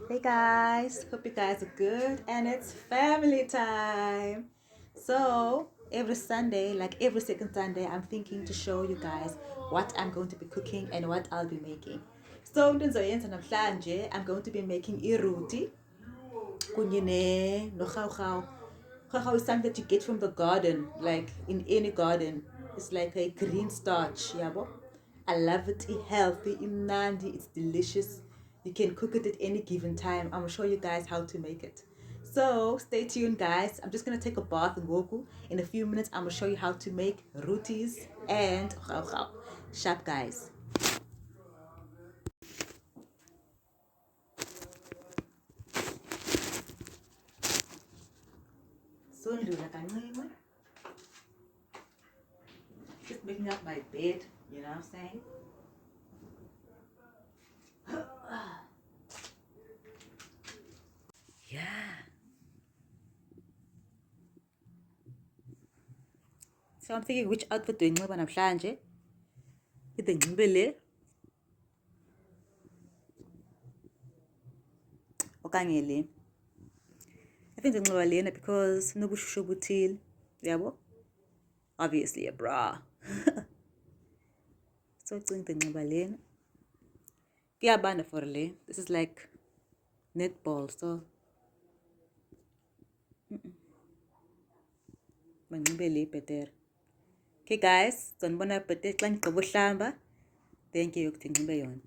Hey guys, hope you guys are good and it's family time. So, every Sunday, like every second Sunday, I'm thinking to show you guys what I'm going to be cooking and what I'll be making. So, ndizoyenza namhlanje, I'm going to be making iruti kunye no. Gauw is something that you get from the garden, like in any garden. It's like a green starch, yabo. I love it. It's healthy, imnandi, it's delicious. You can cook it at any given time. I'm gonna show you guys how to make it. So stay tuned, guys. I'm just gonna take a bath in Woku. In a few minutes, I'm gonna show you how to make rotis and gauw. Sharp, guys. So just making up my bed, you know what I'm saying? Yeah. So I'm thinking which outfit do inxiba namhlanje? Ide nxibe le okanye le. I think ndinxiba lena because nobushushu obuthile, yabo? Obviously a bra. So cinga ndinxiba lena. Kuyabanda for le. This is like netball, so manxibe le bhetere. Okay guys, ndizonibona bhetere xa ndigqiba uhlamba. Then ke yokuthi ndinxibe yona.